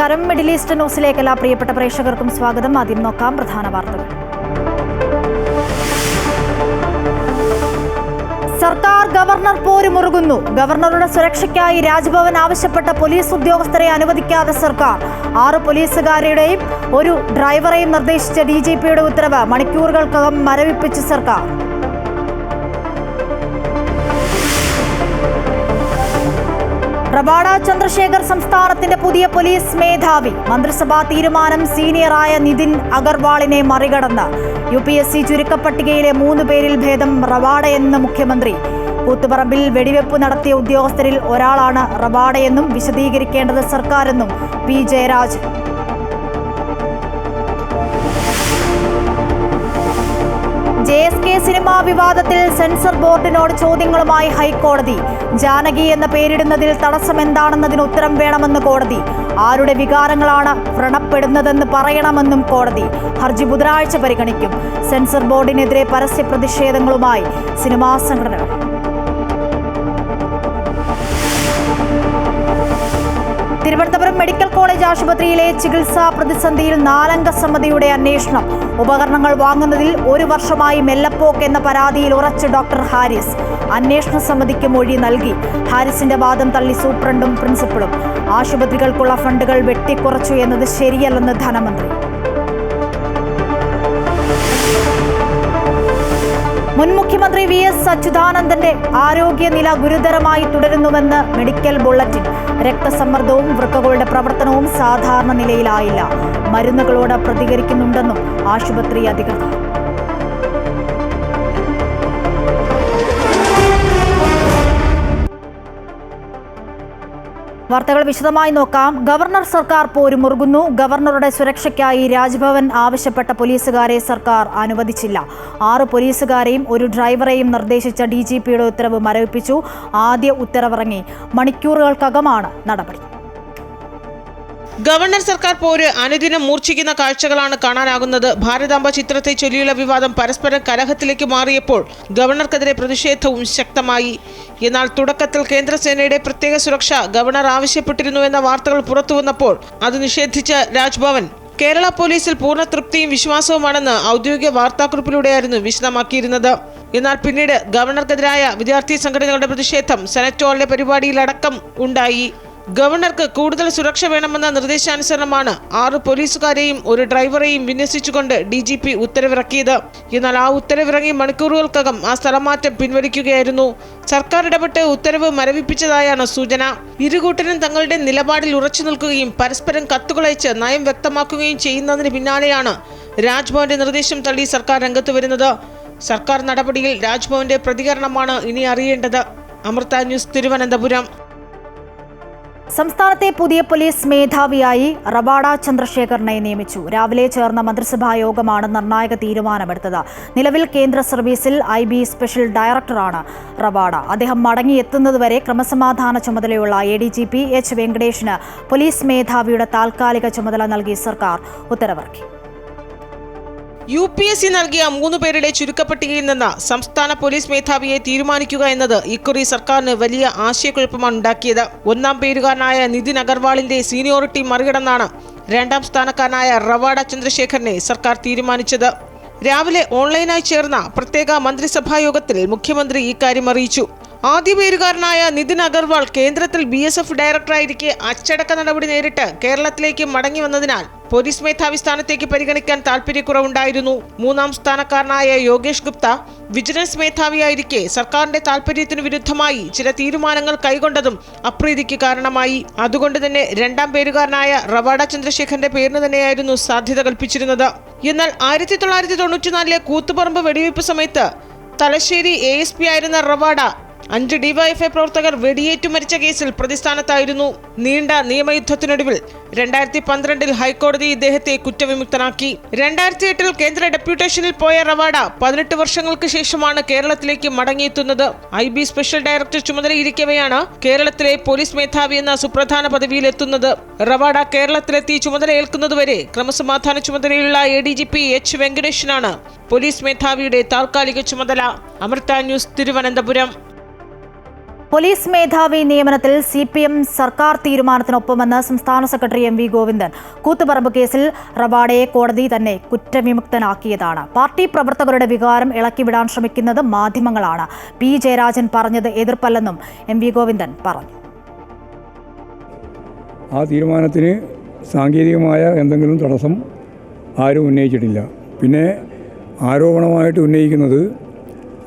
നമസ്കാരം. Middle east ന്യൂസിലേക്ക് എല്ലാ പ്രിയപ്പെട്ട പ്രേക്ഷകർക്കും സ്വാഗതം. ആദ്യം നോക്കാം പ്രധാന വാർത്തകൾ. സർക്കാർ ഗവർണർ പോരുമുറുകുന്നു. ഗവർണറുടെ സുരക്ഷയ്ക്കായി രാജ്ഭവൻ ആവശ്യപ്പെട്ട പോലീസ് ഉദ്യോഗസ്ഥരെ അനുവദിക്കാതെ സർക്കാർ. 6 പോലീസുകാരുടെയും ഒരു ഡ്രൈവറെയും നിർദ്ദേശിച്ച DGPയുടെ ഉത്തരവ് മണിക്കൂറുകൾക്കകം മരവിപ്പിച്ച് സർക്കാർ. റവാഡ ചന്ദ്രശേഖർ സംസ്ഥാനത്തിന്റെ പുതിയ പോലീസ് മേധാവി. മന്ത്രിസഭാ തീരുമാനം സീനിയറായ നിതിൻ അഗർവാളിനെ മറികടന്ന്. UPSC ചുരുക്കപ്പട്ടികയിലെ 3 പേരിൽ ഭേദം റവാഡയെന്ന് മുഖ്യമന്ത്രി. കൂത്തുപറമ്പിൽ വെടിവെപ്പ് നടത്തിയ ഉദ്യോഗസ്ഥരിൽ ഒരാളാണ് റവാഡയെന്നും വിശദീകരിക്കേണ്ടത് സർക്കാരെന്നും P. ജയരാജൻ. JSK സിനിമാ വിവാദത്തിൽ സെൻസർ ബോർഡിനോട് ചോദ്യങ്ങളുമായി ഹൈക്കോടതി. ജാനകി എന്ന പേരിടുന്നതിൽ തടസ്സമെന്താണെന്നതിന് ഉത്തരം വേണമെന്ന് കോടതി. ആരുടെ വികാരങ്ങളാണ് വ്രണപ്പെടുന്നതെന്ന് പറയണമെന്നും കോടതി. ഹർജി ബുധനാഴ്ച പരിഗണിക്കും. സെൻസർ ബോർഡിനെതിരെ പരസ്യ പ്രതിഷേധങ്ങളുമായി സിനിമാ സംഘടനകൾ. തിരുവനന്തപുരം മെഡിക്കൽ കോളേജ് ആശുപത്രിയിലെ ചികിത്സാ പ്രതിസന്ധിയിൽ 4-അംഗ സമിതിയുടെ അന്വേഷണം. ഉപകരണങ്ങൾ വാങ്ങുന്നതിൽ 1 വർഷമായി മെല്ലപ്പോക്ക് എന്ന പരാതിയിൽ ഉറച്ച് ഡോക്ടർ ഹാരിസ്. അന്വേഷണ സമിതിക്ക് മൊഴി നൽകി. ഹാരിസിന്റെ വാദം തള്ളി സൂപ്രണ്ടും പ്രിൻസിപ്പളും. ആശുപത്രികൾക്കുള്ള ഫണ്ടുകൾ വെട്ടിക്കുറച്ചു എന്നത് ശരിയല്ലെന്ന് ധനമന്ത്രി. മുൻ മുഖ്യമന്ത്രി VS അച്യുതാനന്ദന്റെ ആരോഗ്യനില ഗുരുതരമായി തുടരുന്നുവെന്ന് മെഡിക്കൽ ബുള്ളറ്റിൻ. രക്തസമ്മർദ്ദവും വൃക്കകളുടെ പ്രവർത്തനവും സാധാരണ നിലയിലായില്ല. മരുന്നുകളോട് പ്രതികരിക്കുന്നുണ്ടെന്നും ആശുപത്രി അധികൃതർ. വാർത്തകൾ വിശദമായി നോക്കാം. ഗവർണർ സർക്കാർ പോരുമുറുകുന്നു. ഗവർണറുടെ സുരക്ഷയ്ക്കായി രാജ്ഭവൻ ആവശ്യപ്പെട്ട പോലീസുകാരെ സർക്കാർ അനുവദിച്ചില്ല. 6 പോലീസുകാരെയും ഒരു ഡ്രൈവറെയും നിർദ്ദേശിച്ച DGPയുടെ ഉത്തരവ് മരവിപ്പിച്ചു. ആദ്യ ഉത്തരവിറങ്ങി മണിക്കൂറുകൾക്കകമാണ് നടപടി. ഗവർണർ സർക്കാർ പോര് അനുദിനം മൂർച്ഛിക്കുന്ന കാഴ്ചകളാണ് കാണാനാകുന്നത്. ഭാരതാംബ ചിത്രത്തെ ചൊല്ലിയുള്ള വിവാദം പരസ്പരം കലഹത്തിലേക്ക് മാറിയപ്പോൾ ഗവർണർക്കെതിരെ പ്രതിഷേധവും ശക്തമായി. എന്നാൽ തുടക്കത്തിൽ കേന്ദ്രസേനയുടെ പ്രത്യേക സുരക്ഷ ഗവർണർ ആവശ്യപ്പെട്ടിരുന്നുവെന്ന വാർത്തകൾ പുറത്തുവന്നപ്പോൾ അത് നിഷേധിച്ച രാജ്ഭവൻ കേരള പോലീസിൽ പൂർണ്ണ തൃപ്തിയും വിശ്വാസവുമാണെന്ന് ഔദ്യോഗിക വാർത്താക്കുറിപ്പിലൂടെയായിരുന്നു വിശദമാക്കിയിരുന്നത്. എന്നാൽ പിന്നീട് ഗവർണർക്കെതിരായ വിദ്യാർത്ഥി സംഘടനകളുടെ പ്രതിഷേധം സെനറ്റ് ഹാളിലെ പരിപാടിയിലടക്കം ഉണ്ടായി. ഗവർണർക്ക് കൂടുതൽ സുരക്ഷ വേണമെന്ന നിർദ്ദേശാനുസരണമാണ് 6 പോലീസുകാരെയും ഒരു ഡ്രൈവറെയും വിന്യസിച്ചുകൊണ്ട് DGP ഉത്തരവിറക്കിയത്. എന്നാൽ ആ ഉത്തരവിറങ്ങി മണിക്കൂറുകൾക്കകം ആ സ്ഥലമാറ്റം പിൻവലിക്കുകയായിരുന്നു. സർക്കാർ ഇടപെട്ട് ഉത്തരവ് മരവിപ്പിച്ചതായാണ് സൂചന. ഇരുകൂട്ടരും തങ്ങളുടെ നിലപാടിൽ ഉറച്ചു നിൽക്കുകയും പരസ്പരം കത്തുകളയച്ച് നയം വ്യക്തമാക്കുകയും ചെയ്യുന്നതിന് പിന്നാലെയാണ് രാജ്ഭവന്റെ നിർദ്ദേശം തള്ളി സർക്കാർ രംഗത്ത് വരുന്നത്. സർക്കാർ നടപടിയിൽ രാജ്ഭവന്റെ പ്രതികരണമാണ് ഇനി അറിയേണ്ടത്. അമൃത ന്യൂസ്, തിരുവനന്തപുരം. സംസ്ഥാനത്തെ പുതിയ പോലീസ് മേധാവിയായി റവാഡ ചന്ദ്രശേഖറിനെ നിയമിച്ചു. രാവിലെ ചേർന്ന മന്ത്രിസഭാ യോഗമാണ് നിർണായക തീരുമാനമെടുത്തത്. നിലവിൽ കേന്ദ്ര സർവീസിൽ IB സ്പെഷ്യൽ ഡയറക്ടറാണ് റവാഡ. അദ്ദേഹം മടങ്ങിയെത്തുന്നതുവരെ ക്രമസമാധാന ചുമതലയുള്ള ADGP H. വെങ്കടേഷിന് പോലീസ് മേധാവിയുടെ താൽക്കാലിക ചുമതല നൽകി സർക്കാർ ഉത്തരവിറക്കി. UPSC നൽകിയ 3 പേരുടെ ചുരുക്കപ്പട്ടികയിൽ നിന്ന് സംസ്ഥാന പോലീസ് മേധാവിയെ തീരുമാനിക്കുക എന്നത് ഇക്കുറി സർക്കാരിന് വലിയ ആശയക്കുഴപ്പമാണ് ഉണ്ടാക്കിയത്. 1-ാം പേരുകാരനായ നിതിൻ അഗർവാളിന്റെ സീനിയോറിറ്റി മറികടന്നാണ് 2-ാം സ്ഥാനക്കാരനായ റവാഡ ചന്ദ്രശേഖറിനെ സർക്കാർ തീരുമാനിച്ചത്. രാവിലെ ഓൺലൈനായി ചേർന്ന പ്രത്യേക മന്ത്രിസഭാ യോഗത്തിൽ മുഖ്യമന്ത്രി ഇക്കാര്യം അറിയിച്ചു. ആദ്യ പേരുകാരനായ നിതിൻ അഗർവാൾ കേന്ദ്രത്തിൽ BSF ഡയറക്ടറായിരിക്കെ അച്ചടക്ക നടപടി നേരിട്ട് കേരളത്തിലേക്ക് മടങ്ങി വന്നതിനാൽ പോലീസ് മേധാവി സ്ഥാനത്തേക്ക് പരിഗണിക്കാൻ താൽപര്യക്കുറവുണ്ടായിരുന്നു. 3-ാം സ്ഥാനക്കാരനായ യോഗേഷ് ഗുപ്ത വിജിലൻസ് മേധാവിയായിരിക്കെ സർക്കാരിന്റെ താൽപര്യത്തിനു വിരുദ്ധമായി ചില തീരുമാനങ്ങൾ കൈക്കൊണ്ടതും അപ്രീതിക്ക് കാരണമായി. അതുകൊണ്ട് തന്നെ 2-ാം പേരുകാരനായ റവാഡ ചന്ദ്രശേഖറിന്റെ പേരിന് തന്നെയായിരുന്നു സാധ്യത കൽപ്പിച്ചിരുന്നത്. എന്നാൽ 1994-ലെ കൂത്തുപറമ്പ് വെടിവയ്പ് സമയത്ത് തലശ്ശേരി ASP ആയിരുന്ന റവാഡ 5 DYFI പ്രവർത്തകർ വെടിയേറ്റു മരിച്ച കേസിൽ പ്രതിസ്ഥാനത്തായിരുന്നു. നീണ്ട നിയമയുദ്ധത്തിനൊടുവിൽ 2012-ൽ ഹൈക്കോടതി ഇദ്ദേഹത്തെ കുറ്റവിമുക്തനാക്കി. 2008-ൽ കേന്ദ്ര ഡെപ്യൂട്ടേഷനിൽ പോയ റവാഡ 18 വർഷങ്ങൾക്ക് ശേഷമാണ് കേരളത്തിലേക്ക് മടങ്ങിയെത്തുന്നത്. IB സ്പെഷ്യൽ ഡയറക്ടർ ചുമതലയിരിക്കവെയാണ് കേരളത്തിലെ പോലീസ് മേധാവി എന്ന സുപ്രധാന പദവിയിലെത്തുന്നത്. റവാഡ കേരളത്തിലെത്തി ചുമതലയേൽക്കുന്നതുവരെ ക്രമസമാധാന ചുമതലയുള്ള ADGP H. വെങ്കടേഷിനാണ് പോലീസ് മേധാവിയുടെ താൽക്കാലിക ചുമതല. അമൃത ന്യൂസ്, തിരുവനന്തപുരം. പോലീസ് മേധാവി നിയമനത്തിൽ CPM സർക്കാർ തീരുമാനത്തിനൊപ്പമെന്ന് സംസ്ഥാന സെക്രട്ടറി MV ഗോവിന്ദൻ. കൂത്തുപറമ്പ് കേസിൽ റവാഡയെ കോടതി തന്നെ കുറ്റവിമുക്തനാക്കിയതാണ്. പാർട്ടി പ്രവർത്തകരുടെ വികാരം ഇളക്കിവിടാൻ ശ്രമിക്കുന്നത് മാധ്യമങ്ങളാണ്. P. ജയരാജൻ പറഞ്ഞത് എതിർപ്പല്ലെന്നും MV ഗോവിന്ദൻ പറഞ്ഞു. ആ തീരുമാനത്തിന് സാങ്കേതികമായ എന്തെങ്കിലും തടസ്സം ആരും ഉന്നയിച്ചിട്ടില്ല. പിന്നെ ആരോപണമായിട്ട് ഉന്നയിക്കുന്നത്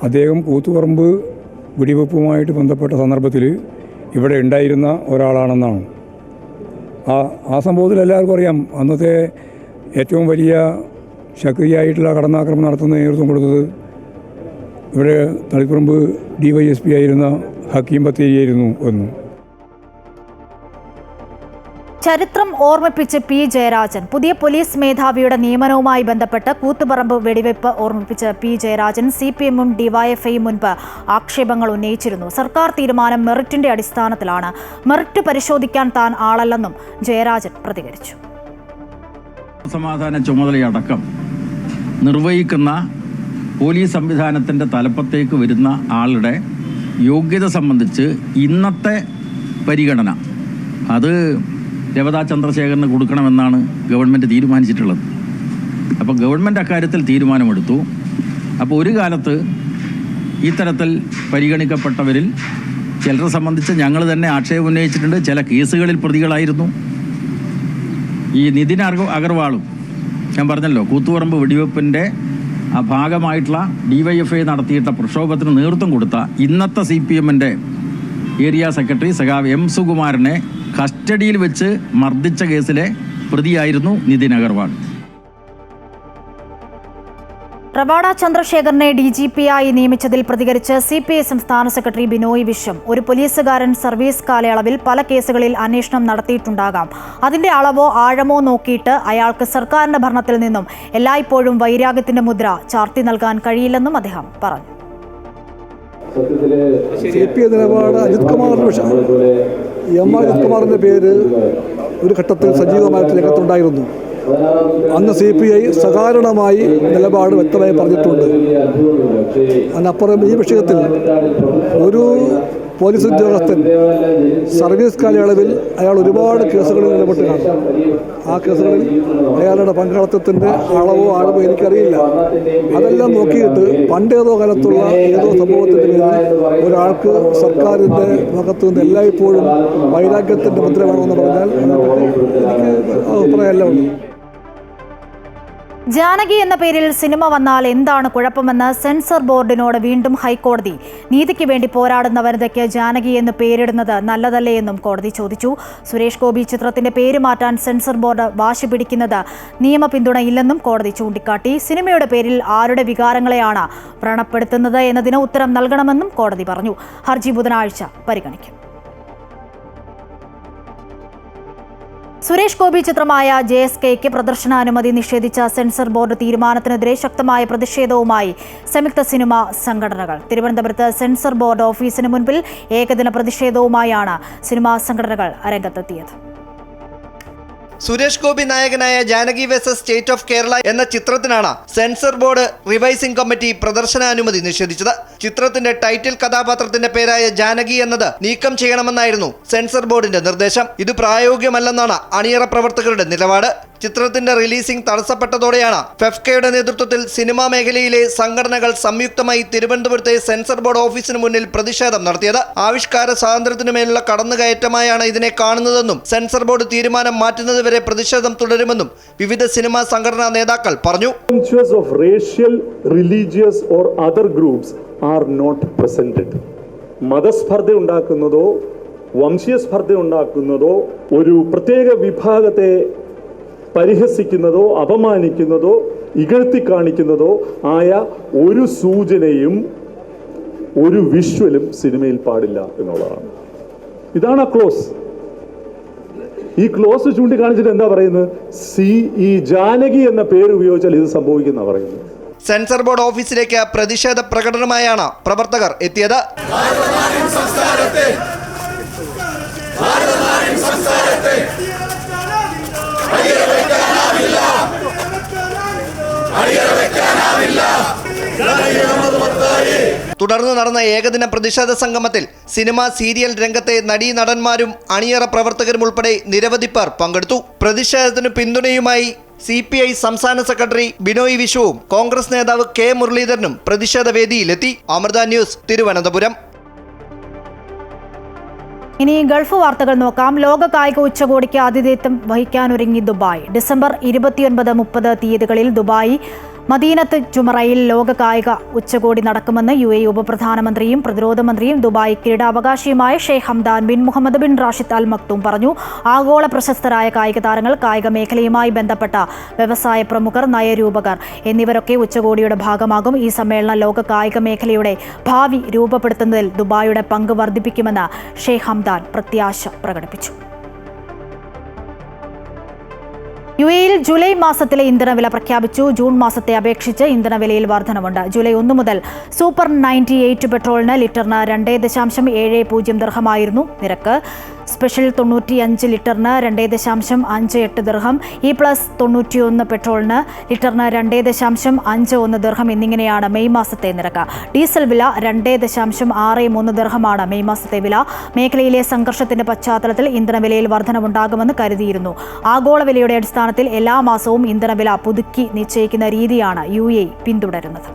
അദ്ദേഹം കൂത്തുപറമ്പ് വെടിവെപ്പുമായിട്ട് ബന്ധപ്പെട്ട സന്ദർഭത്തിൽ ഇവിടെ ഉണ്ടായിരുന്ന ഒരാളാണെന്നാണ്. ആ സംഭവത്തിൽ എല്ലാവർക്കും അറിയാം. അന്നത്തെ ഏറ്റവും വലിയ ശക്തിയായിട്ടുള്ള കടന്നാക്രമണം നടത്തുന്ന നേതൃത്വം കൊടുത്തത് ഇവിടെ തളിപ്പറമ്പ് DYSP ആയിരുന്ന ഹക്കീം ബത്തേരിയായിരുന്നു എന്നും. ചരിത്രം ഓർമ്മിപ്പിച്ച് P. ജയരാജൻ. പുതിയ പോലീസ് മേധാവിയുടെ നിയമനവുമായി ബന്ധപ്പെട്ട് കൂത്തുപറമ്പ് വെടിവെപ്പ് ഓർമ്മിപ്പിച്ച് P. ജയരാജൻ. CPM-ഉം DYFIയും മുൻപ് ആക്ഷേപങ്ങൾ ഉന്നയിച്ചിരുന്നു. സർക്കാർ തീരുമാനം മെറിറ്റിന്റെ അടിസ്ഥാനത്തിലാണ്. മെറിറ്റ് പരിശോധിക്കാൻ താൻ ആളല്ലെന്നും ജയരാജൻ പ്രതികരിച്ചു. സമാധാന ചുമതലയടക്കം നിർവഹിക്കുന്ന പോലീസ് സംവിധാനത്തിൻ്റെ തലപ്പത്തേക്ക് വരുന്ന ആളുടെ യോഗ്യത സംബന്ധിച്ച് ഇന്നത്തെ പരിഗണന അത് രവതാ ചന്ദ്രശേഖരന് കൊടുക്കണമെന്നാണ് ഗവൺമെൻറ് തീരുമാനിച്ചിട്ടുള്ളത്. അപ്പോൾ ഗവൺമെൻറ് അക്കാര്യത്തിൽ തീരുമാനമെടുത്തു. അപ്പോൾ ഒരു കാലത്ത് ഇത്തരത്തിൽ പരിഗണിക്കപ്പെട്ടവരിൽ ചിലരെ സംബന്ധിച്ച് ഞങ്ങൾ തന്നെ ആക്ഷേപം ഉന്നയിച്ചിട്ടുണ്ട്. ചില കേസുകളിൽ പ്രതികളായിരുന്നു. ഈ നിതിൻ അഗർവാളും ഞാൻ പറഞ്ഞല്ലോ കൂത്തുപറമ്പ് വെടിവെപ്പിൻ്റെ ആ ഭാഗമായിട്ടുള്ള DYFI നടത്തിയിട്ട പ്രക്ഷോഭത്തിന് നേതൃത്വം കൊടുത്ത ഇന്നത്തെ CPM-ൻ്റെ ഏരിയ സെക്രട്ടറി സഖാവ് M. സുകുമാരനെ കസ്റ്റഡിയിൽ വെച്ച് മർദ്ദിച്ച കേസിലെ പ്രതിയായിരുന്നു നിതിൻ അഗർവാൾ. റവാഡ ചന്ദ്രശേഖരനെ DGP-ആയി നിയമിച്ചതിൽ പ്രതികരിച്ച് CPI സംസ്ഥാന സെക്രട്ടറി ബിനോയ് വിശ്വം. ഒരു പോലീസുകാരൻ സർവീസ് കാലയളവിൽ പല കേസുകളിൽ അന്വേഷണം നടത്തിയിട്ടുണ്ടാകാം. അതിന്റെ അളവോ ആഴമോ നോക്കിയിട്ട് അയാൾക്ക് സർക്കാരിന്റെ ഭരണത്തിൽ നിന്നും എല്ലായ്പ്പോഴും വൈരാഗ്യത്തിന്റെ മുദ്ര ചാർത്തി നൽകാൻ കഴിയില്ലെന്നും അദ്ദേഹം പറഞ്ഞു. CPI നിലപാട് അജിത് കുമാറിന്റെ വിഷയം MR അജിത് കുമാറിൻ്റെ പേര് ഒരു ഘട്ടത്തിൽ സജീവമായിട്ട് രംഗത്തുണ്ടായിരുന്നു. അന്ന് CPI സകാരണമായി നിലപാട് വ്യക്തമായി പറഞ്ഞിട്ടുണ്ട്. അതിനപ്പുറം ഈ വിഷയത്തിൽ ഒരു പോലീസ് ഉദ്യോഗസ്ഥൻ സർവീസ് കാലയളവിൽ അയാൾ ഒരുപാട് കേസുകളിൽ ഇടപെട്ട് കാണും. ആ കേസുകളിൽ അയാളുടെ പങ്കാളിത്തത്തിൻ്റെ അളവോ ആഴവോ എനിക്കറിയില്ല. അതെല്ലാം നോക്കിയിട്ട് പണ്ടേതോ കാലത്തുള്ള ഏതോ സംഭവത്തിൻ്റെ പേരിൽ ഒരാൾക്ക് സർക്കാരിൻ്റെ ഭാഗത്തു നിന്ന് എല്ലായ്പ്പോഴും വൈരാഗ്യത്തിൻ്റെ മുദ്ര വേണമെന്ന് പറഞ്ഞാൽ എനിക്ക് അഭിപ്രായമല്ല ഉള്ളൂ. ജാനകി എന്ന പേരിൽ സിനിമ വന്നാൽ എന്താണ് കുഴപ്പമെന്ന് സെൻസർ ബോർഡിനോട് വീണ്ടും ഹൈക്കോടതി. നീതിക്ക് വേണ്ടി പോരാടുന്ന വനിതയ്ക്ക് ജാനകി എന്ന് പേരിടുന്നത് നല്ലതല്ലേ എന്നും കോടതി ചോദിച്ചു. സുരേഷ് ഗോപി ചിത്രത്തിന്റെ പേര് മാറ്റാൻ സെൻസർ ബോർഡ് വാശി പിടിക്കുന്നത് നിയമ പിന്തുണയില്ലെന്നും കോടതി ചൂണ്ടിക്കാട്ടി. സിനിമയുടെ പേരിൽ ആരുടെ വികാരങ്ങളെയാണ് വ്രണപ്പെടുത്തുന്നത് എന്നതിന് ഉത്തരം നൽകണമെന്നും കോടതി പറഞ്ഞു. ഹർജി ബുധനാഴ്ച പരിഗണിക്കും. സുരേഷ് ഗോപി ചിത്രമായ JSKയ്ക്ക് പ്രദർശനാനുമതി നിഷേധിച്ച സെൻസർ ബോർഡ് തീരുമാനത്തിനെതിരെ ശക്തമായ പ്രതിഷേധവുമായി സംയുക്ത സിനിമാ സംഘടനകൾ. തിരുവനന്തപുരത്ത് സെൻസർ ബോർഡ് ഓഫീസിന് മുൻപിൽ ഏകദിന പ്രതിഷേധവുമായാണ് സിനിമാ സംഘടനകൾ രംഗത്തെത്തിയത്. സുരേഷ് ഗോപി നായകനായ Janaki versus state of Kerala എന്ന ചിത്രത്തിനാണ് സെൻസർ ബോർഡ് റിവൈസിംഗ് കമ്മിറ്റി പ്രദർശനാനുമതി നിഷേധിച്ചത്. ചിത്രത്തിന്റെ ടൈറ്റിൽ കഥാപാത്രത്തിന്റെ പേരായ ജാനകി എന്നത് നീക്കം ചെയ്യണമെന്നായിരുന്നു സെൻസർ ബോർഡിന്റെ നിർദ്ദേശം. ഇത് പ്രായോഗികമല്ലെന്നാണ് അണിയറ പ്രവർത്തകരുടെ നിലപാട്. ചിത്രത്തിന്റെ റിലീസിംഗ് തടസ്സപ്പെട്ടതോടെയാണ് ഫെഫ്കയുടെ നേതൃത്വത്തിൽ സിനിമാ മേഖലയിലെ സംഘടനകൾ സംയുക്തമായി തിരുവനന്തപുരത്തെ സെൻസർ ബോർഡ് ഓഫീസിന് മുന്നിൽ പ്രതിഷേധം നടത്തിയത്. ആവിഷ്കാര സ്വാതന്ത്ര്യത്തിനുമേലുള്ള കടന്നുകയറ്റമായാണ് ഇതിനെ കാണുന്നതെന്നും സെൻസർ ബോർഡ് തീരുമാനം മാറ്റുന്നതുവരെ പ്രതിഷേധം തുടരുമെന്നും വിവിധ സിനിമാ സംഘടനാ നേതാക്കൾ പറഞ്ഞു. മതസ്പർദ്ധ ഉണ്ടാക്കുന്നതോ വംശീയ സ്പർദ്ധ ഉണ്ടാക്കുന്നതോ ഒരു പ്രത്യേക വിഭാഗത്തെ പരിഹസിക്കുന്നതോ അപമാനിക്കുന്നതോ ഇകഴ്ത്തി കാണിക്കുന്നതോ ആയ ഒരു സൂചനയും ഒരു വിഷ്വലും സിനിമയിൽ പാടില്ല എന്നുള്ളതാണ്. ഇതാണ് ആ ക്ലോസ്. ഈ ക്ലോസ് ചൂണ്ടിക്കാണിച്ചിട്ട് എന്താ പറയുന്നത്? ഈ ജാനകി എന്ന പേര് ഉപയോഗിച്ചാൽ ഇത് സംഭവിക്കുന്ന പറയുന്നത്. സെൻസർ ബോർഡ് ഓഫീസിലേക്ക് പ്രതിഷേധ പ്രകടനമായാണ് പ്രവർത്തകർ എത്തിയത്. അടിയറ വെക്കാനാവില്ല. തുടർന്ന് നടന്ന ഏകദിന പ്രതിഷേധ സംഗമത്തിൽ സിനിമ, സീരിയൽ രംഗത്തെ നടീനടന്മാരും അണിയറ പ്രവർത്തകരും ഉൾപ്പെടെ നിരവധി പേർ പങ്കെടുത്തു. പ്രതിഷേധത്തിന് പിന്തുണയുമായി CPI സംസ്ഥാന സെക്രട്ടറി ബിനോയ് വിശ്വവും കോൺഗ്രസ് നേതാവ് K മുരളീധരനും പ്രതിഷേധ വേദിയിലെത്തി. അമൃത ന്യൂസ്, തിരുവനന്തപുരം. ഇനി ഗൾഫ് വാർത്തകൾ നോക്കാം. ലോക കായിക ഉച്ചകോടിക്ക് ആതിഥേയത്വം വഹിക്കാനൊരുങ്ങി ദുബായ്. ഡിസംബർ 29-30 തീയതികളിൽ ദുബായ് മദീനത്ത് ജുമറയിൽ ലോക കായിക ഉച്ചകോടി നടക്കുമെന്ന് UAE ഉപപ്രധാനമന്ത്രിയും പ്രതിരോധ മന്ത്രിയും ദുബായ് കിരീടാവകാശിയുമായ Sheikh Hamdan bin Mohammed bin Rashid Al Maktoum പറഞ്ഞു. ആഗോള പ്രശസ്തരായ കായിക താരങ്ങൾ, കായിക മേഖലയുമായി ബന്ധപ്പെട്ട വ്യവസായ പ്രമുഖർ, നയരൂപകർ എന്നിവരൊക്കെ ഉച്ചകോടിയുടെ ഭാഗമാകും. ഈ സമ്മേളനം ലോക കായിക മേഖലയുടെ ഭാവി രൂപപ്പെടുത്തുന്നതിൽ ദുബായിയുടെ പങ്ക് വർദ്ധിപ്പിക്കുമെന്ന് ഷെയ്ഖ് ഹംദാൻ പ്രത്യാശ പ്രകടിപ്പിച്ചു. UAE-യിൽ ജൂലൈ മാസത്തിലെ ഇന്ധനവില പ്രഖ്യാപിച്ചു. ജൂൺ മാസത്തെ അപേക്ഷിച്ച് ഇന്ധനവിലയിൽ വർധനവുണ്ട്. ജൂലൈ 1 മുതൽ സൂപ്പർ 98 പെട്രോളിന് ലിറ്ററിന് 2.70 ദിർഹമായിരുന്നു നിരക്ക്. സ്പെഷ്യൽ 95 ലിറ്ററിന് 2.58 ദിർഹം, E+91 പെട്രോളിന് ലിറ്ററിന് 2.51 ദിർഹം എന്നിങ്ങനെയാണ് മെയ് മാസത്തെ നിരക്ക്. ഡീസൽ വില 2.63 ദിർഹമാണ് മെയ് മാസത്തെ വില. മേഖലയിലെ സംഘർഷത്തിന്റെ പശ്ചാത്തലത്തിൽ ഇന്ധനവിലയിൽ വർധനവുണ്ടാകുമെന്ന് കരുതിയിരുന്നു. ആഗോള വിലയുടെ അടിസ്ഥാനത്തിൽ എല്ലാ മാസവും ഇന്ധനവില പുതുക്കി നിശ്ചയിക്കുന്ന രീതിയാണ് UAE പിന്തുടരുന്നത്.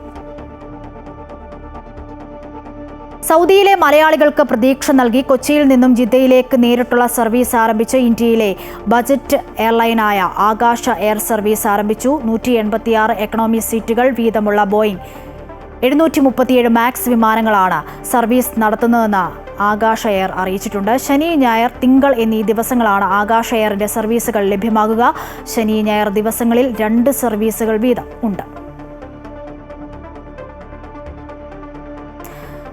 സൗദിയിലെ മലയാളികൾക്ക് പ്രതീക്ഷ നൽകി കൊച്ചിയിൽ നിന്നും ജിദ്ദയിലേക്ക് നേരിട്ടുള്ള സർവീസ് ആരംഭിച്ച ഇന്ത്യയിലെ ബജറ്റ് എയർലൈനായ ആകാശ എയർ സർവീസ് ആരംഭിച്ചു. 186 എക്കണോമി സീറ്റുകൾ വീതമുള്ള ബോയിങ് 737 മാക്സ് വിമാനങ്ങളാണ് സർവീസ് നടത്തുന്നതെന്ന് ആകാശ എയർ അറിയിച്ചിട്ടുണ്ട്. ശനി, ഞായർ, തിങ്കൾ എന്നീ ദിവസങ്ങളാണ് ആകാശ എയറിന്റെ സർവീസുകൾ ലഭ്യമാകുക. ശനി, ഞായർ ദിവസങ്ങളിൽ 2 സർവീസുകൾ വീതം ഉണ്ട്.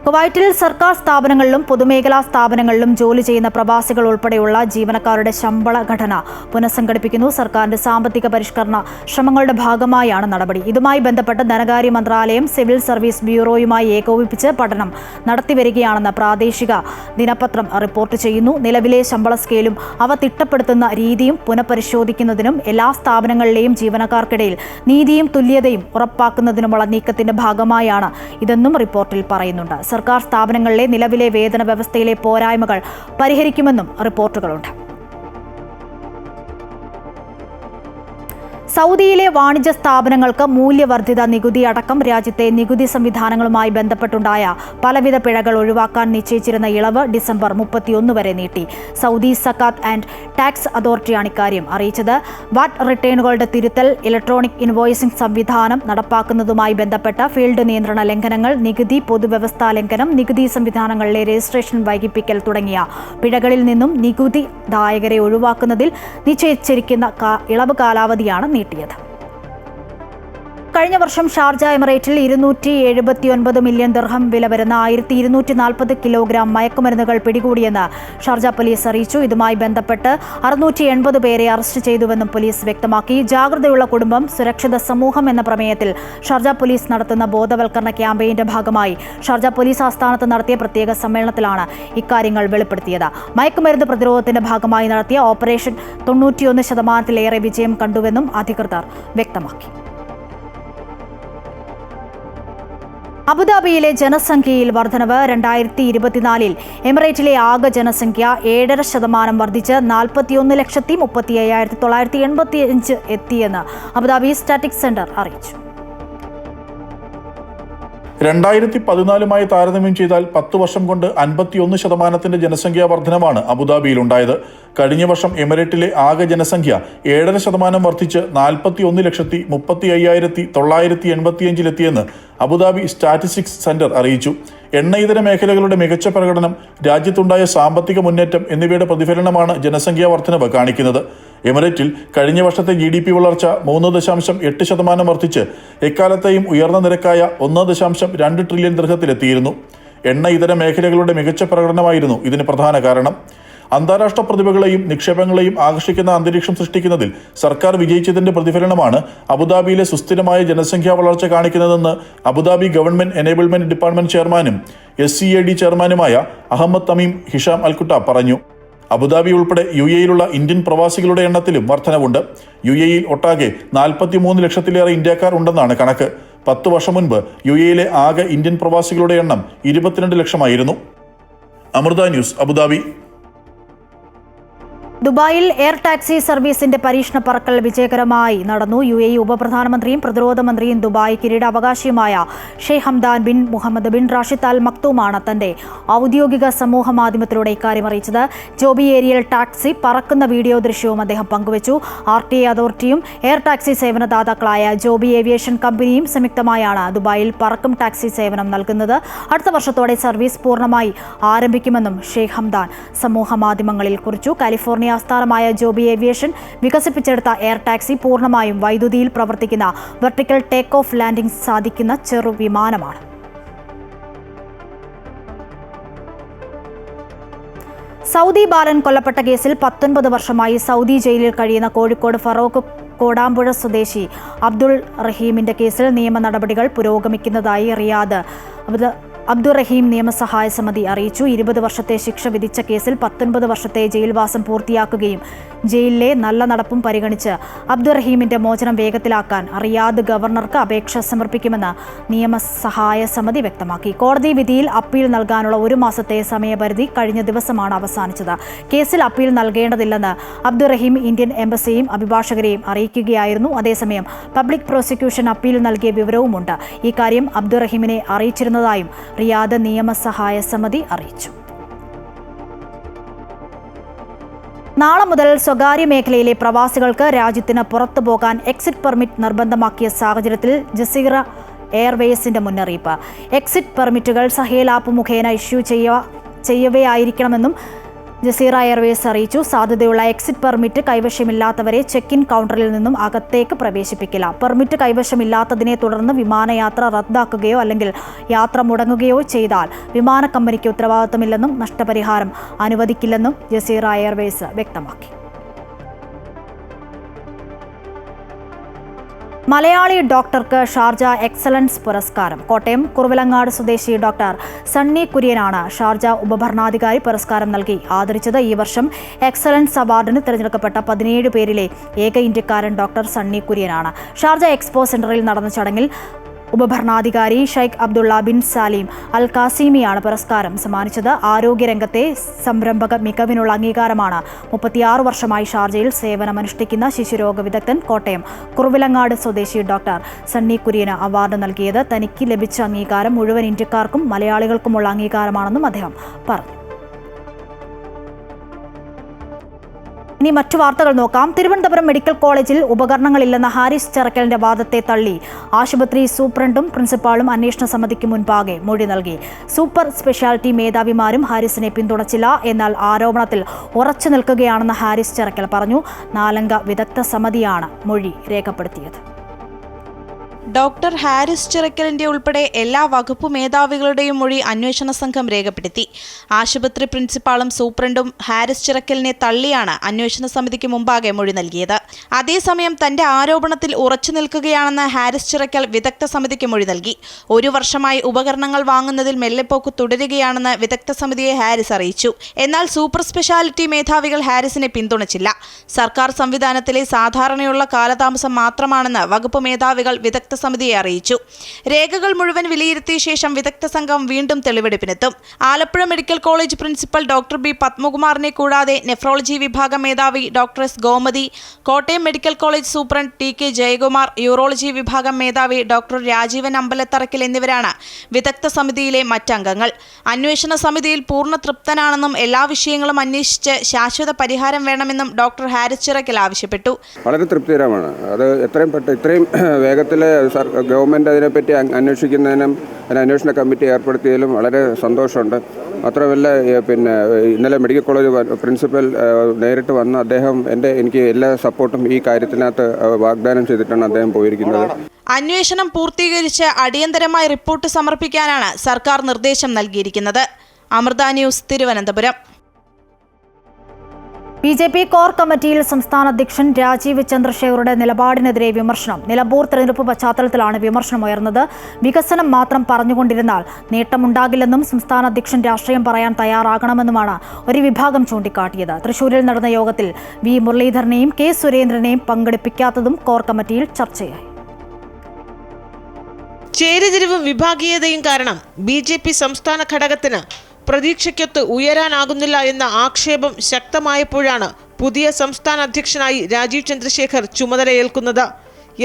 കുവൈറ്റിൽ സർക്കാർ സ്ഥാപനങ്ങളിലും പൊതുമേഖലാ സ്ഥാപനങ്ങളിലും ജോലി ചെയ്യുന്ന പ്രവാസികൾ ഉൾപ്പെടെയുള്ള ജീവനക്കാരുടെ ശമ്പള ഘടന പുനഃസംഘടിപ്പിക്കുന്നു. സർക്കാരിന്റെ സാമ്പത്തിക പരിഷ്കരണ ശ്രമങ്ങളുടെ ഭാഗമായാണ് നടപടി. ഇതുമായി ബന്ധപ്പെട്ട് ധനകാര്യ മന്ത്രാലയം സിവിൽ സർവീസ് ബ്യൂറോയുമായി ഏകോപിപ്പിച്ച് പഠനം നടത്തിവരികയാണെന്ന് പ്രാദേശിക ദിനപത്രം റിപ്പോർട്ട് ചെയ്യുന്നു. നിലവിലെ ശമ്പള സ്കെയിലും അവ തിട്ടപ്പെടുത്തുന്ന രീതിയും പുനഃപരിശോധിക്കുന്നതിനും എല്ലാ സ്ഥാപനങ്ങളിലെയും ജീവനക്കാർക്കിടയിൽ നീതിയും തുല്യതയും ഉറപ്പാക്കുന്നതിനുമുള്ള നീക്കത്തിന്റെ ഭാഗമായാണ് ഇതെന്നും റിപ്പോർട്ടിൽ പറയുന്നുണ്ട്. സർക്കാർ സ്ഥാപനങ്ങളിലെ നിലവിലെ വേതന വ്യവസ്ഥയിലെ പോരായ്മകൾ പരിഹരിക്കുമെന്നും റിപ്പോർട്ടുകളുണ്ട്. സൗദിയിലെ വാണിജ്യ സ്ഥാപനങ്ങൾക്ക് മൂല്യവർദ്ധിത നികുതി അടക്കം രാജ്യത്തെ നികുതി സംവിധാനങ്ങളുമായി ബന്ധപ്പെട്ടുണ്ടായ പലവിധ പിഴകൾ ഒഴിവാക്കാൻ നിശ്ചയിച്ചിരുന്ന ഇളവ് ഡിസംബർ 31 വരെ നീട്ടി. സൗദി സക്കാത്ത് ആൻഡ് ടാക്സ് അതോറിറ്റിയാണ് ഇക്കാര്യം അറിയിച്ചത്. വാറ്റ് റിട്ടേണുകളുടെ തിരുത്തൽ, ഇലക്ട്രോണിക് ഇൻവോയ്സിംഗ് സംവിധാനം നടപ്പാക്കുന്നതുമായി ബന്ധപ്പെട്ട ഫീൽഡ് നിയന്ത്രണ ലംഘനങ്ങൾ, നികുതി പൊതുവ്യവസ്ഥാ ലംഘനം, നികുതി സംവിധാനങ്ങളിലെ രജിസ്ട്രേഷൻ വൈകിപ്പിക്കൽ തുടങ്ങിയ പിഴകളിൽ നിന്നും നികുതിദായകരെ ഒഴിവാക്കുന്നതിൽ നിശ്ചയിച്ചിരിക്കുന്ന ഇളവ് കാലാവധിയാണ് നീട്ടിയത്. കഴിഞ്ഞ വർഷം ഷാർജ എമിറേറ്റിൽ 279 മില്യൺ ദിർഹം വില വരുന്ന 1240 കിലോഗ്രാം മയക്കുമരുന്നുകൾ പിടികൂടിയെന്ന് ഷാർജ പോലീസ് അറിയിച്ചു. ഇതുമായി ബന്ധപ്പെട്ട് 680 പേരെ അറസ്റ്റ് ചെയ്തുവെന്നും പോലീസ് വ്യക്തമാക്കി. ജാഗ്രതയുള്ള കുടുംബം, സുരക്ഷിത സമൂഹം എന്ന പ്രമേയത്തിൽ ഷാർജ പോലീസ് നടത്തുന്ന ബോധവൽക്കരണ ക്യാമ്പയിന്റെ ഭാഗമായി ഷാർജ പോലീസ് ആസ്ഥാനത്ത് നടത്തിയ പ്രത്യേക സമ്മേളനത്തിലാണ് ഇക്കാര്യങ്ങൾ വെളിപ്പെടുത്തിയത്. മയക്കുമരുന്ന് പ്രതിരോധത്തിന്റെ ഭാഗമായി നടത്തിയ ഓപ്പറേഷൻ 91% വിജയം കണ്ടുവെന്നും അധികൃതർ വ്യക്തമാക്കി. അബുദാബിയിലെ ജനസംഖ്യയിൽ വർധനവ്. 2024 എമിറേറ്റിലെ ആകെ ജനസംഖ്യ 7.5% വർദ്ധിച്ച് 41,35,985 എത്തിയെന്ന് അബുദാബി സ്റ്റാറ്റിസ്റ്റിക്സ് സെന്റർ അറിയിച്ചു. 2014 താരതമ്യം ചെയ്താൽ 10 വർഷം കൊണ്ട് 51% ജനസംഖ്യാ വർധനമാണ് അബുദാബിയിലുണ്ടായത്. കഴിഞ്ഞ വർഷം എമിറേറ്റിലെ ആകെ ജനസംഖ്യ 7.5% വർദ്ധിച്ച് 41,35,985 അബുദാബി സ്റ്റാറ്റിസ്റ്റിക്സ് സെന്റർ അറിയിച്ചു. എണ്ണ ഇതര മേഖലകളുടെ മികച്ച പ്രകടനം, രാജ്യത്തുണ്ടായ സാമ്പത്തിക മുന്നേറ്റം എന്നിവയുടെ പ്രതിഫലനമാണ് ജനസംഖ്യാ വർധനവ് കാണിക്കുന്നത്. എമിറേറ്റിൽ കഴിഞ്ഞ വർഷത്തെ GDP വളർച്ച 3.8% വർദ്ധിച്ച് എക്കാലത്തെയും ഉയർന്ന നിരക്കായ 1.2 ട്രില്യൺ ദിർഹത്തിലെത്തിയിരുന്നു. എണ്ണ ഇതര മേഖലകളുടെ മികച്ച പ്രകടനമായിരുന്നു ഇതിന് പ്രധാന കാരണം. അന്താരാഷ്ട്ര പ്രതിഭകളെയും നിക്ഷേപങ്ങളെയും ആകർഷിക്കുന്ന അന്തരീക്ഷം സൃഷ്ടിക്കുന്നതിൽ സർക്കാർ വിജയിച്ചതിന്റെ പ്രതിഫലനമാണ് അബുദാബിയിലെ സുസ്ഥിരമായ ജനസംഖ്യാ വളർച്ച കാണിക്കുന്നതെന്ന് അബുദാബി ഗവൺമെന്റ് എനേബിൾമെന്റ് ഡിപ്പാർട്ട്മെന്റ് ചെയർമാനും SCAD ചെയർമാനുമായ അഹമ്മദ് തമീം ഹിഷാം അൽകുട്ട പറഞ്ഞു. അബുദാബി ഉൾപ്പെടെ UAE-യിലുള്ള ഇന്ത്യൻ പ്രവാസികളുടെ എണ്ണത്തിലും വർധനവുണ്ട്. UAE-യിൽ ഒട്ടാകെ 43 ലക്ഷത്തിലേറെ ഇന്ത്യക്കാർ ഉണ്ടെന്നാണ് കണക്ക്. 10 വർഷം മുൻപ് UAE ആകെ ഇന്ത്യൻ പ്രവാസികളുടെ എണ്ണം 22 ലക്ഷമായിരുന്നു. Amrita news, Abu Dhabi. ദുബായിൽ എയർ ടാക്സി സർവീസിന്റെ പരീക്ഷണ പറക്കൽ വിജയകരമായി നടന്നു. UAE ഉപപ്രധാനമന്ത്രിയും പ്രതിരോധ മന്ത്രിയും ദുബായ് കിരീടാവകാശിയുമായ Sheikh Hamdan bin Mohammed bin Rashid Al മക്തൂമാണ് തന്റെ ഔദ്യോഗിക സമൂഹ മാധ്യമത്തിലൂടെ ഇക്കാര്യം അറിയിച്ചത്. ജോബി ഏരിയൽ ടാക്സി പറക്കുന്ന വീഡിയോ ദൃശ്യവും അദ്ദേഹം പങ്കുവച്ചു. RTA അതോറിറ്റിയും എയർ ടാക്സി സേവനദാതാക്കളായ ജോബി ഏവിയേഷൻ കമ്പനിയും സംയുക്തമായാണ് ദുബായിൽ പറക്കും ടാക്സി സേവനം നൽകുന്നത്. അടുത്ത വർഷത്തോടെ സർവീസ് പൂർണ്ണമായി ആരംഭിക്കുമെന്നും ഷെയ്ഖ് ഹംദാൻ സമൂഹ മാധ്യമങ്ങളിൽ കുറിച്ചു. കാലിഫോർണിയ ആസ്ഥാനമായ ജോബി ഏവിയേഷൻ വികസിപ്പിച്ചെടുത്ത എയർ ടാക്സി പൂർണ്ണമായും വൈദ്യുതിയിൽ പ്രവർത്തിക്കുന്ന വെർട്ടിക്കൽ ടേക്ക് ഓഫ് ലാൻഡിംഗ് സാധിക്കുന്ന ചെറു വിമാനമാണ്. സൗദി ബാലൻ കൊല്ലപ്പെട്ട കേസിൽ 19 വർഷമായി സൗദി ജയിലിൽ കഴിയുന്ന കോഴിക്കോട് ഫറോക്ക് കോടാമ്പുഴ സ്വദേശി അബ്ദുൾ റഹീമിന്റെ കേസിൽ നിയമ നടപടികൾ പുരോഗമിക്കുന്നതായി റിയാദ് അബ്ദുറഹീം നിയമസഹായ സമിതി അറിയിച്ചു. 20 വർഷത്തെ ശിക്ഷ വിധിച്ച കേസിൽ 19 വർഷത്തെ ജയിൽവാസം പൂർത്തിയാക്കുകയും ജയിലിലെ നല്ല നടപ്പും പരിഗണിച്ച് അബ്ദുറഹീമിന്റെ മോചനം വേഗത്തിലാക്കാൻ റിയാദ് ഗവർണർക്ക് അപേക്ഷ സമർപ്പിക്കുമെന്ന് നിയമസഹായ സമിതി വ്യക്തമാക്കി. കോടതി വിധിയിൽ അപ്പീൽ നൽകാനുള്ള 1 മാസത്തെ സമയപരിധി കഴിഞ്ഞ ദിവസമാണ് അവസാനിച്ചത്. കേസിൽ അപ്പീൽ നൽകേണ്ടതില്ലെന്ന് അബ്ദുറഹീം ഇന്ത്യൻ എംബസിയെയും അഭിഭാഷകരെയും അറിയിക്കുകയായിരുന്നു. അതേസമയം പബ്ലിക് പ്രോസിക്യൂഷൻ അപ്പീൽ നൽകിയ വിവരവുമുണ്ട്. ഇക്കാര്യം അബ്ദുറഹീമിനെ അറിയിച്ചിരുന്നതായും റിയാദ് നിയമസഹായ സമിതി അറിയിച്ചു. നാളെ മുതൽ സ്വകാര്യ മേഖലയിലെ പ്രവാസികൾക്ക് രാജ്യത്തിന് പുറത്തു പോകാൻ എക്സിറ്റ് പെർമിറ്റ് നിർബന്ധമാക്കിയ സാഹചര്യത്തിൽ ജസീറ എയർവേസിന്റെ മുന്നറിയിപ്പ്. എക്സിറ്റ് പെർമിറ്റുകൾ സഹേൽ ആപ്പ് മുഖേന ഇഷ്യൂ ചെയ്യവയായിരിക്കണമെന്നും ജസീറ എയർവേസ് അറിയിച്ചു. സാധ്യതയുള്ള എക്സിറ്റ് പെർമിറ്റ് കൈവശമില്ലാത്തവരെ ചെക്ക് ഇൻ കൗണ്ടറിൽ നിന്നും അകത്തേക്ക് പ്രവേശിപ്പിക്കില്ല. പെർമിറ്റ് കൈവശമില്ലാത്തതിനെ തുടർന്ന് വിമാനയാത്ര റദ്ദാക്കുകയോ അല്ലെങ്കിൽ യാത്ര മുടങ്ങുകയോ ചെയ്താൽ വിമാന കമ്പനിക്ക് ഉത്തരവാദിത്തമില്ലെന്നും നഷ്ടപരിഹാരം അനുവദിക്കില്ലെന്നും ജസീറ എയർവേസ് വ്യക്തമാക്കി. മലയാളി ഡോക്ടർക്ക് ഷാർജ എക്സലൻസ് പുരസ്കാരം. കോട്ടയം കുറുവിലങ്ങാട് സ്വദേശി ഡോക്ടർ സണ്ണി കുര്യനാണ് ഷാർജ ഉപഭരണാധികാരി പുരസ്കാരം നൽകി ആദരിച്ചത്. ഈ വർഷം എക്സലൻസ് അവാർഡിന് തിരഞ്ഞെടുക്കപ്പെട്ട 17 പേരിലെ ഏക ഇന്ത്യക്കാരൻ ഡോക്ടർ സണ്ണി കുര്യനാണ്. ഷാർജ എക്സ്പോ സെന്ററിൽ നടന്ന ചടങ്ങിൽ ഉപഭരണാധികാരി ഷെയ്ഖ് അബ്ദുള്ള ബിൻ സാലിം അൽ കാസിമിയാണ് പുരസ്കാരം സമ്മാനിച്ചത്. ആരോഗ്യരംഗത്തെ സംരംഭക മികവിനുള്ള അംഗീകാരമാണ് 36 വർഷമായി ഷാർജയിൽ സേവനമനുഷ്ഠിക്കുന്ന ശിശുരോഗ വിദഗ്ധൻ കോട്ടയം കുറുവിലങ്ങാട് സ്വദേശി ഡോക്ടർ സണ്ണി കുര്യന് അവാർഡ് നൽകിയത്. തനിക്ക് ലഭിച്ച അംഗീകാരം മുഴുവൻ ഇന്ത്യക്കാർക്കും മലയാളികൾക്കുമുള്ള അംഗീകാരമാണെന്നും അദ്ദേഹം പറഞ്ഞു. ഇനി മറ്റു വാർത്തകൾ നോക്കാം. തിരുവനന്തപുരം മെഡിക്കൽ കോളേജിൽ ഉപകരണങ്ങളില്ലെന്ന ഹാരിസ് ചെറക്കലിന്റെ വാദത്തെ തള്ളി ആശുപത്രി സൂപ്രണ്ടും പ്രിൻസിപ്പാളും അന്വേഷണ സമിതിക്ക് മുൻപാകെ മൊഴി നൽകി. സൂപ്പർ സ്പെഷ്യാലിറ്റി മേധാവിമാരും ഹാരിസിനെ പിന്തുണച്ചില്ല. എന്നാൽ ആരോപണത്തിൽ ഉറച്ചു നിൽക്കുകയാണെന്ന് ഹാരിസ് ചെറക്കൽ പറഞ്ഞു. 4 അംഗ വിദഗ്ധ സമിതിയാണ് മൊഴി രേഖപ്പെടുത്തിയത്. ഡോക്ടർ ഹാരിസ് ചിറക്കലിന്റെ ഉൾപ്പെടെ എല്ലാ വകുപ്പ് മേധാവികളുടെയും മൊഴി അന്വേഷണ സംഘം രേഖപ്പെടുത്തി. ആശുപത്രി പ്രിൻസിപ്പാളും സൂപ്രണ്ടും ഹാരിസ് ചിറക്കലിനെ തള്ളിയാണ് അന്വേഷണ സമിതിക്ക് മുമ്പാകെ മൊഴി നൽകിയത്. അതേസമയം തന്റെ ആരോപണത്തിൽ ഉറച്ചു നിൽക്കുകയാണെന്ന് ഹാരിസ് ചിറക്കൽ വിദഗ്ധ സമിതിക്ക് മൊഴി നൽകി. 1 വർഷമായി ഉപകരണങ്ങൾ വാങ്ങുന്നതിൽ മെല്ലെപ്പോക്ക് തുടരുകയാണെന്ന് വിദഗ്ധ സമിതിയെ ഹാരിസ് അറിയിച്ചു. എന്നാൽ സൂപ്പർ സ്പെഷ്യാലിറ്റി മേധാവികൾ ഹാരിസിനെ പിന്തുണച്ചില്ല. സർക്കാർ സംവിധാനത്തിലെ സാധാരണയുള്ള കാലതാമസം മാത്രമാണെന്ന് വകുപ്പ് മേധാവികൾ വിദഗ്ധ സമിതിയെ അറിയിച്ചു. രേഖകൾ മുഴുവൻ വിലയിരുത്തിയ ശേഷം വിദഗ്ധ സംഘം വീണ്ടും തെളിവെടുപ്പിനെത്തും. Alappuzha medical college principal doctor B പത്മകുമാറിനെ കൂടാതെ നെഫ്രോളജി വിഭാഗം മേധാവി doctor S Gomathi, Kottayam medical college superintendent TK Jayakumar, urology വിഭാഗം മേധാവി ഡോക്ടർ രാജീവൻ അമ്പലത്തറയ്ക്കൽ എന്നിവരാണ് വിദഗ്ധ സമിതിയിലെ മറ്റംഗങ്ങൾ. അന്വേഷണ സമിതിയിൽ പൂർണ്ണ തൃപ്തനാണെന്നും എല്ലാ വിഷയങ്ങളും അന്വേഷിച്ച് ശാശ്വത പരിഹാരം വേണമെന്നും ഡോക്ടർ ഹാരിസ് ചിറക്കൽ ആവശ്യപ്പെട്ടു. വളരെ തൃപ്തികരമാണ്. അത് ഇത്രയും വേഗത്തിൽ ഗവൺമെൻറ് അതിനെപ്പറ്റി അന്വേഷിക്കുന്നതിനും അതിന് അന്വേഷണ കമ്മിറ്റി ഏർപ്പെടുത്തിയതിലും വളരെ സന്തോഷമുണ്ട്. മാത്രമല്ല ഇന്നലെ മെഡിക്കൽ കോളേജ് പ്രിൻസിപ്പൽ നേരിട്ട് വന്ന് അദ്ദേഹം എനിക്ക് എല്ലാ സപ്പോർട്ടും ഈ കാര്യത്തിനകത്ത് വാഗ്ദാനം ചെയ്തിട്ടാണ് അദ്ദേഹം പോയിരിക്കുന്നത്. അന്വേഷണം പൂർത്തീകരിച്ച് അടിയന്തരമായി റിപ്പോർട്ട് സമർപ്പിക്കാനാണ് സർക്കാർ നിർദ്ദേശം നൽകിയിരിക്കുന്നത്. Amrita news, Thiruvananthapuram. BJP core കമ്മിറ്റിയിൽ സംസ്ഥാന അധ്യക്ഷൻ രാജീവ് ചന്ദ്രശേഖറുടെ നിലപാടിനെതിരെ വിമർശനം. നിലമ്പൂർ തെരഞ്ഞെടുപ്പ് പശ്ചാത്തലത്തിലാണ് വിമർശനം ഉയർന്നത്. വികസനം മാത്രം പറഞ്ഞുകൊണ്ടിരുന്നാൽ നേട്ടമുണ്ടാകില്ലെന്നും സംസ്ഥാന അധ്യക്ഷൻ രാഷ്ട്രീയം പറയാൻ തയ്യാറാകണമെന്നുമാണ് ഒരു വിഭാഗം ചൂണ്ടിക്കാട്ടിയത്. തൃശൂരിൽ നടന്ന യോഗത്തിൽ V മുരളീധരനെയും K സുരേന്ദ്രനെയും പങ്കെടുപ്പിക്കാത്തതും കോർ കമ്മിറ്റിയിൽ ചർച്ചയായി. ചേരിതിരിവും വിഭാഗീയതയും കാരണം BJP സംസ്ഥാന ഘടകത്തിന് പ്രതീക്ഷയ്ക്കൊത്ത് ഉയരാനാകുന്നില്ല എന്ന ആക്ഷേപം ശക്തമായപ്പോഴാണ് പുതിയ സംസ്ഥാന അധ്യക്ഷനായി രാജീവ് ചന്ദ്രശേഖർ ചുമതലയേൽക്കുന്നത്.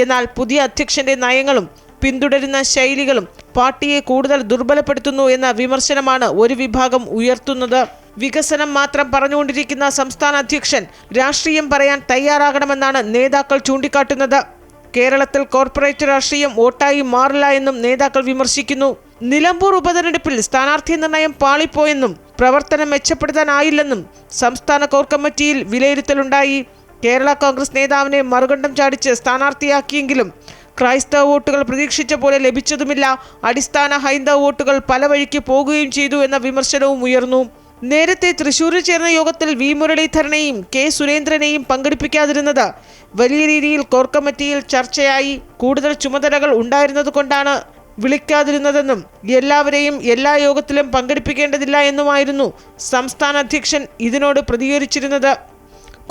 എന്നാൽ പുതിയ അധ്യക്ഷന്റെ നയങ്ങളും പിന്തുടരുന്ന ശൈലികളും പാർട്ടിയെ കൂടുതൽ ദുർബലപ്പെടുത്തുന്നു എന്ന വിമർശനമാണ് ഒരു വിഭാഗം ഉയർത്തുന്നത്. വികസനം മാത്രം പറഞ്ഞുകൊണ്ടിരിക്കുന്ന സംസ്ഥാന അധ്യക്ഷൻ രാഷ്ട്രീയം പറയാൻ തയ്യാറാകണമെന്നാണ് നേതാക്കൾ ചൂണ്ടിക്കാട്ടുന്നത്. കേരളത്തിൽ കോർപ്പറേറ്റ് രാഷ്ട്രീയം വോട്ടായി മാറില്ല എന്നും നേതാക്കൾ വിമർശിക്കുന്നു. നിലമ്പൂർ ഉപതെരഞ്ഞെടുപ്പിൽ സ്ഥാനാർത്ഥി നിർണയം പാളിപ്പോയെന്നും പ്രവർത്തനം മെച്ചപ്പെടുത്താനായില്ലെന്നും സംസ്ഥാന കോർ കമ്മിറ്റിയിൽ വിലയിരുത്തലുണ്ടായി. കേരള കോൺഗ്രസ് നേതാവിനെ മറുകണ്ഠം ചാടിച്ച് സ്ഥാനാർത്ഥിയാക്കിയെങ്കിലും ക്രൈസ്തവ വോട്ടുകൾ പ്രതീക്ഷിച്ച പോലെ ലഭിച്ചതുമില്ല. അടിസ്ഥാന ഹൈന്ദവ വോട്ടുകൾ പല വഴിക്ക് പോകുകയും ചെയ്തു എന്ന വിമർശനവും ഉയർന്നു. നേരത്തെ തൃശൂരിൽ ചേർന്ന യോഗത്തിൽ വി മുരളീധരനെയും കെ സുരേന്ദ്രനെയും പങ്കെടുപ്പിക്കാതിരുന്നത് വലിയ രീതിയിൽ കോർ കമ്മിറ്റിയിൽ ചർച്ചയായി. കൂടുതൽ ചുമതലകൾ ഉണ്ടായിരുന്നതുകൊണ്ടാണ് വിളിക്കാതിരുന്നതെന്നും എല്ലാവരെയും എല്ലാ യോഗത്തിലും പങ്കെടുപ്പിക്കേണ്ടതില്ല എന്നുമായിരുന്നു സംസ്ഥാന അധ്യക്ഷൻ ഇതിനോട് പ്രതികരിച്ചിരുന്നത്.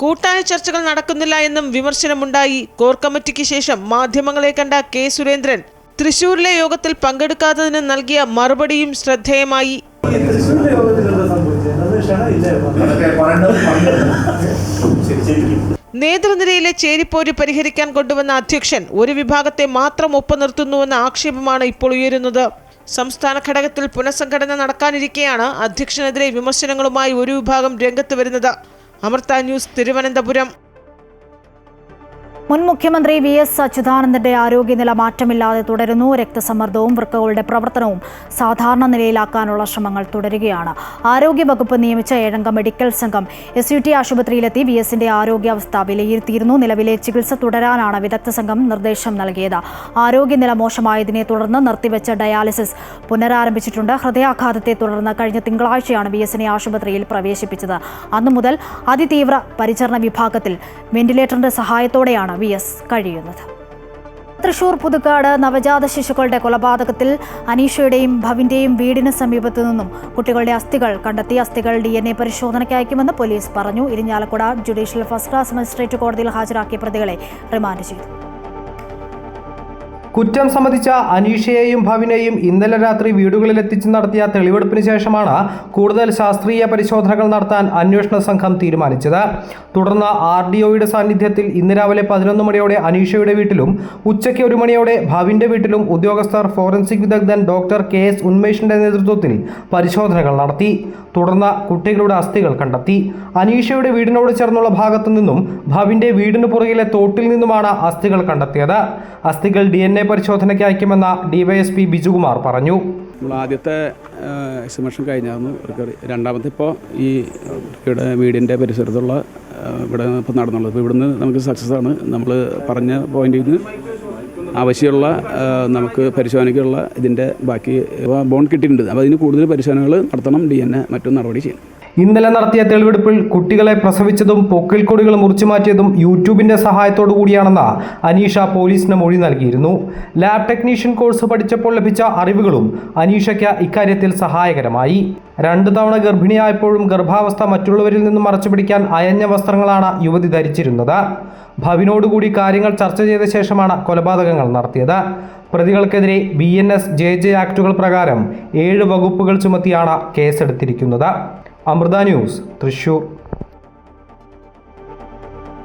കൂട്ടായ ചർച്ചകൾ നടക്കുന്നില്ല എന്നും വിമർശനമുണ്ടായി. കോർ കമ്മിറ്റിക്ക് ശേഷം മാധ്യമങ്ങളെ കണ്ട കെ സുരേന്ദ്രൻ തൃശൂരിലെ യോഗത്തിൽ പങ്കെടുക്കാത്തതിന് നൽകിയ മറുപടിയും ശ്രദ്ധേയമായി. നേതൃനിരയിലെ ചേരിപ്പോര് പരിഹരിക്കാൻ കൊണ്ടുവന്ന അധ്യക്ഷൻ ഒരു വിഭാഗത്തെ മാത്രം ഒപ്പം നിർത്തുന്നുവെന്ന ആക്ഷേപമാണ് ഇപ്പോൾ ഉയരുന്നത്. സംസ്ഥാന ഘടകത്തിൽ പുനഃസംഘടന നടക്കാനിരിക്കെയാണ് അധ്യക്ഷനെതിരെ വിമർശനങ്ങളുമായി ഒരു വിഭാഗം രംഗത്ത് വരുന്നത്. അമൃത ന്യൂസ്, തിരുവനന്തപുരം. മുൻ മുഖ്യമന്ത്രി VS അച്യുതാനന്ദന്റെ ആരോഗ്യനില മാറ്റമില്ലാതെ തുടരുന്നു. രക്തസമ്മർദ്ദവും വൃക്കകളുടെ പ്രവർത്തനവും സാധാരണ നിലയിലാക്കാനുള്ള ശ്രമങ്ങൾ തുടരുകയാണ്. ആരോഗ്യവകുപ്പ് നിയമിച്ച 7-അംഗ മെഡിക്കൽ സംഘം SUT ആശുപത്രിയിലെത്തി VSന്റെ ആരോഗ്യാവസ്ഥ വിലയിരുത്തിയിരുന്നു. നിലവിലെ ചികിത്സ തുടരാനാണ് വിദഗ്ധ സംഘം നിർദ്ദേശം നൽകിയത്. ആരോഗ്യനില മോശമായതിനെ തുടർന്ന് നിർത്തിവെച്ച ഡയാലിസിസ് പുനരാരംഭിച്ചിട്ടുണ്ട്. ഹൃദയാഘാതത്തെ തുടർന്ന് കഴിഞ്ഞ തിങ്കളാഴ്ചയാണ് VSനെ ആശുപത്രിയിൽ പ്രവേശിപ്പിച്ചത്. അന്നു മുതൽ അതിതീവ്ര പരിചരണ വിഭാഗത്തിൽ വെന്റിലേറ്ററിന്റെ സഹായത്തോടെയാണ് VS കഴിയുന്നത്. തൃശൂർ പുതുക്കാട് നവജാത ശിശുക്കളുടെ കൊലപാതകത്തിൽ അനീഷയുടെയും ഭവിന്റെയും വീടിന് സമീപത്തു നിന്നും കുട്ടികളുടെ അസ്ഥികൾ കണ്ടെത്തി. അസ്ഥികൾ DNA പരിശോധനയ്ക്ക് അയക്കുമെന്ന് പോലീസ് പറഞ്ഞു. Irinjalakuda judicial first class magistrate കോടതിയിൽ ഹാജരാക്കിയ പ്രതികളെ റിമാൻഡ് ചെയ്തു. കുറ്റം സംബന്ധിച്ച അനീഷയെയും ഭവിനെയും ഇന്നലെ രാത്രി വീടുകളിലെത്തിച്ച് നടത്തിയ തെളിവെടുപ്പിന് ശേഷമാണ് കൂടുതൽ ശാസ്ത്രീയ പരിശോധനകൾ നടത്താൻ അന്വേഷണ സംഘം തീരുമാനിച്ചത്. തുടർന്ന് RDOയുടെ സാന്നിധ്യത്തിൽ ഇന്ന് രാവിലെ 11 മണിയോടെ അനീഷയുടെ വീട്ടിലും ഉച്ചയ്ക്ക് 1 മണിയോടെ ഭവിന്റെ വീട്ടിലും ഉദ്യോഗസ്ഥർ ഫോറൻസിക് വിദഗ്ധൻ ഡോക്ടർ KS ഉന്മേഷിന്റെ നേതൃത്വത്തിൽ പരിശോധനകൾ നടത്തി. തുടർന്ന് കുട്ടികളുടെ അസ്ഥികൾ കണ്ടെത്തി. അനീഷയുടെ വീടിനോട് ചേർന്നുള്ള ഭാഗത്തു നിന്നും ഭവിന്റെ വീടിന് പുറകിലെ തോട്ടിൽ നിന്നുമാണ് അസ്ഥികൾ കണ്ടെത്തിയത്. അസ്ഥികൾ DNA പരിശോധനയ്ക്ക് അയക്കുമെന്ന് DYSP ബിജുകുമാർ പറഞ്ഞു. നമ്മൾ ആദ്യത്തെ എക്സിബിഷൻ കഴിഞ്ഞായിരുന്നു. രണ്ടാമത്തെ ഇപ്പോൾ ഈ ഇവിടെ വീടിൻ്റെ പരിസരത്തുള്ള ഇവിടെ ഇപ്പോൾ നടന്നുള്ളത്. ഇപ്പോൾ ഇവിടുന്ന് നമുക്ക് സക്സസ് ആണ്. നമ്മൾ പറഞ്ഞ പോയിന്റിൽ നിന്ന് ആവശ്യമുള്ള നമുക്ക് പരിശോധനയ്ക്കുള്ള ഇതിൻ്റെ ബാക്കി ബോണ്ട് കിട്ടിയിട്ടുണ്ട്. അപ്പോൾ അതിന് കൂടുതൽ പരിശോധനകൾ നടത്തണം. DNA മറ്റൊരു നടപടി ചെയ്യണം. ഇന്നലെ നടത്തിയ തെളിവെടുപ്പിൽ കുട്ടികളെ പ്രസവിച്ചതും പൊക്കിൾ കൊടികൾ മുറിച്ചു മാറ്റിയതും യൂട്യൂബിന്റെ സഹായത്തോടു കൂടിയാണെന്ന് അനീഷ പോലീസിന് മൊഴി നൽകിയിരുന്നു. ലാബ് ടെക്നീഷ്യൻ കോഴ്സ് പഠിച്ചപ്പോൾ ലഭിച്ച അറിവുകളും അനീഷയ്ക്ക് ഇക്കാര്യത്തിൽ സഹായകരമായി. 2 തവണ ഗർഭിണിയായപ്പോഴും ഗർഭാവസ്ഥ മറ്റുള്ളവരിൽ നിന്നും മറച്ചുപിടിക്കാൻ അയഞ്ഞ വസ്ത്രങ്ങളാണ് യുവതി ധരിച്ചിരുന്നത്. ഭവിനോടുകൂടി കാര്യങ്ങൾ ചർച്ച ചെയ്ത ശേഷമാണ് കൊലപാതകങ്ങൾ നടത്തിയത്. പ്രതികൾക്കെതിരെ BNS JJ ആക്ടുകൾ പ്രകാരം 7 വകുപ്പുകൾ ചുമത്തിയാണ് കേസെടുത്തിരിക്കുന്നത്. അമൃത ന്യൂസ്, തൃശൂർ.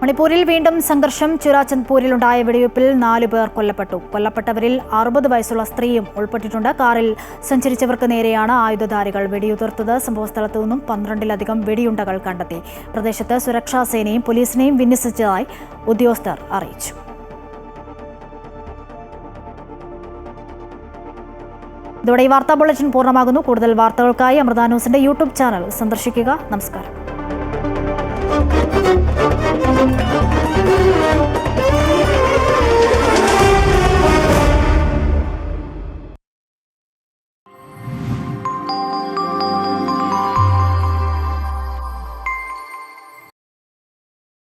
മണിപ്പൂരിൽ വീണ്ടും സംഘർഷം. ചുരാചന്ദ്പൂരിലുണ്ടായ വെടിവയ്പിൽ 4 പേർ കൊല്ലപ്പെട്ടു. കൊല്ലപ്പെട്ടവരിൽ 60 വയസ്സുള്ള സ്ത്രീയും ഉൾപ്പെട്ടിട്ടുണ്ട്. കാറിൽ സഞ്ചരിച്ചവർക്ക് നേരെയാണ് ആയുധധാരികൾ വെടിയുതിർത്തത്. സംഭവസ്ഥലത്തു നിന്നും 12-ലധികം വെടിയുണ്ടകൾ കണ്ടെത്തി. പ്രദേശത്ത് സുരക്ഷാ സേനയും പോലീസിനെയും വിന്യസിച്ചതായി ഉദ്യോഗസ്ഥർ അറിയിച്ചു. ഇതോടെ ഈ വാർത്താ ബുള്ളറ്റിൻ പൂർണ്ണമാകുന്നു. കൂടുതൽ വാർത്തകൾക്കായി അമൃത ന്യൂസിന്റെ YouTube ചാനൽ സന്ദർശിക്കുക. നമസ്കാരം.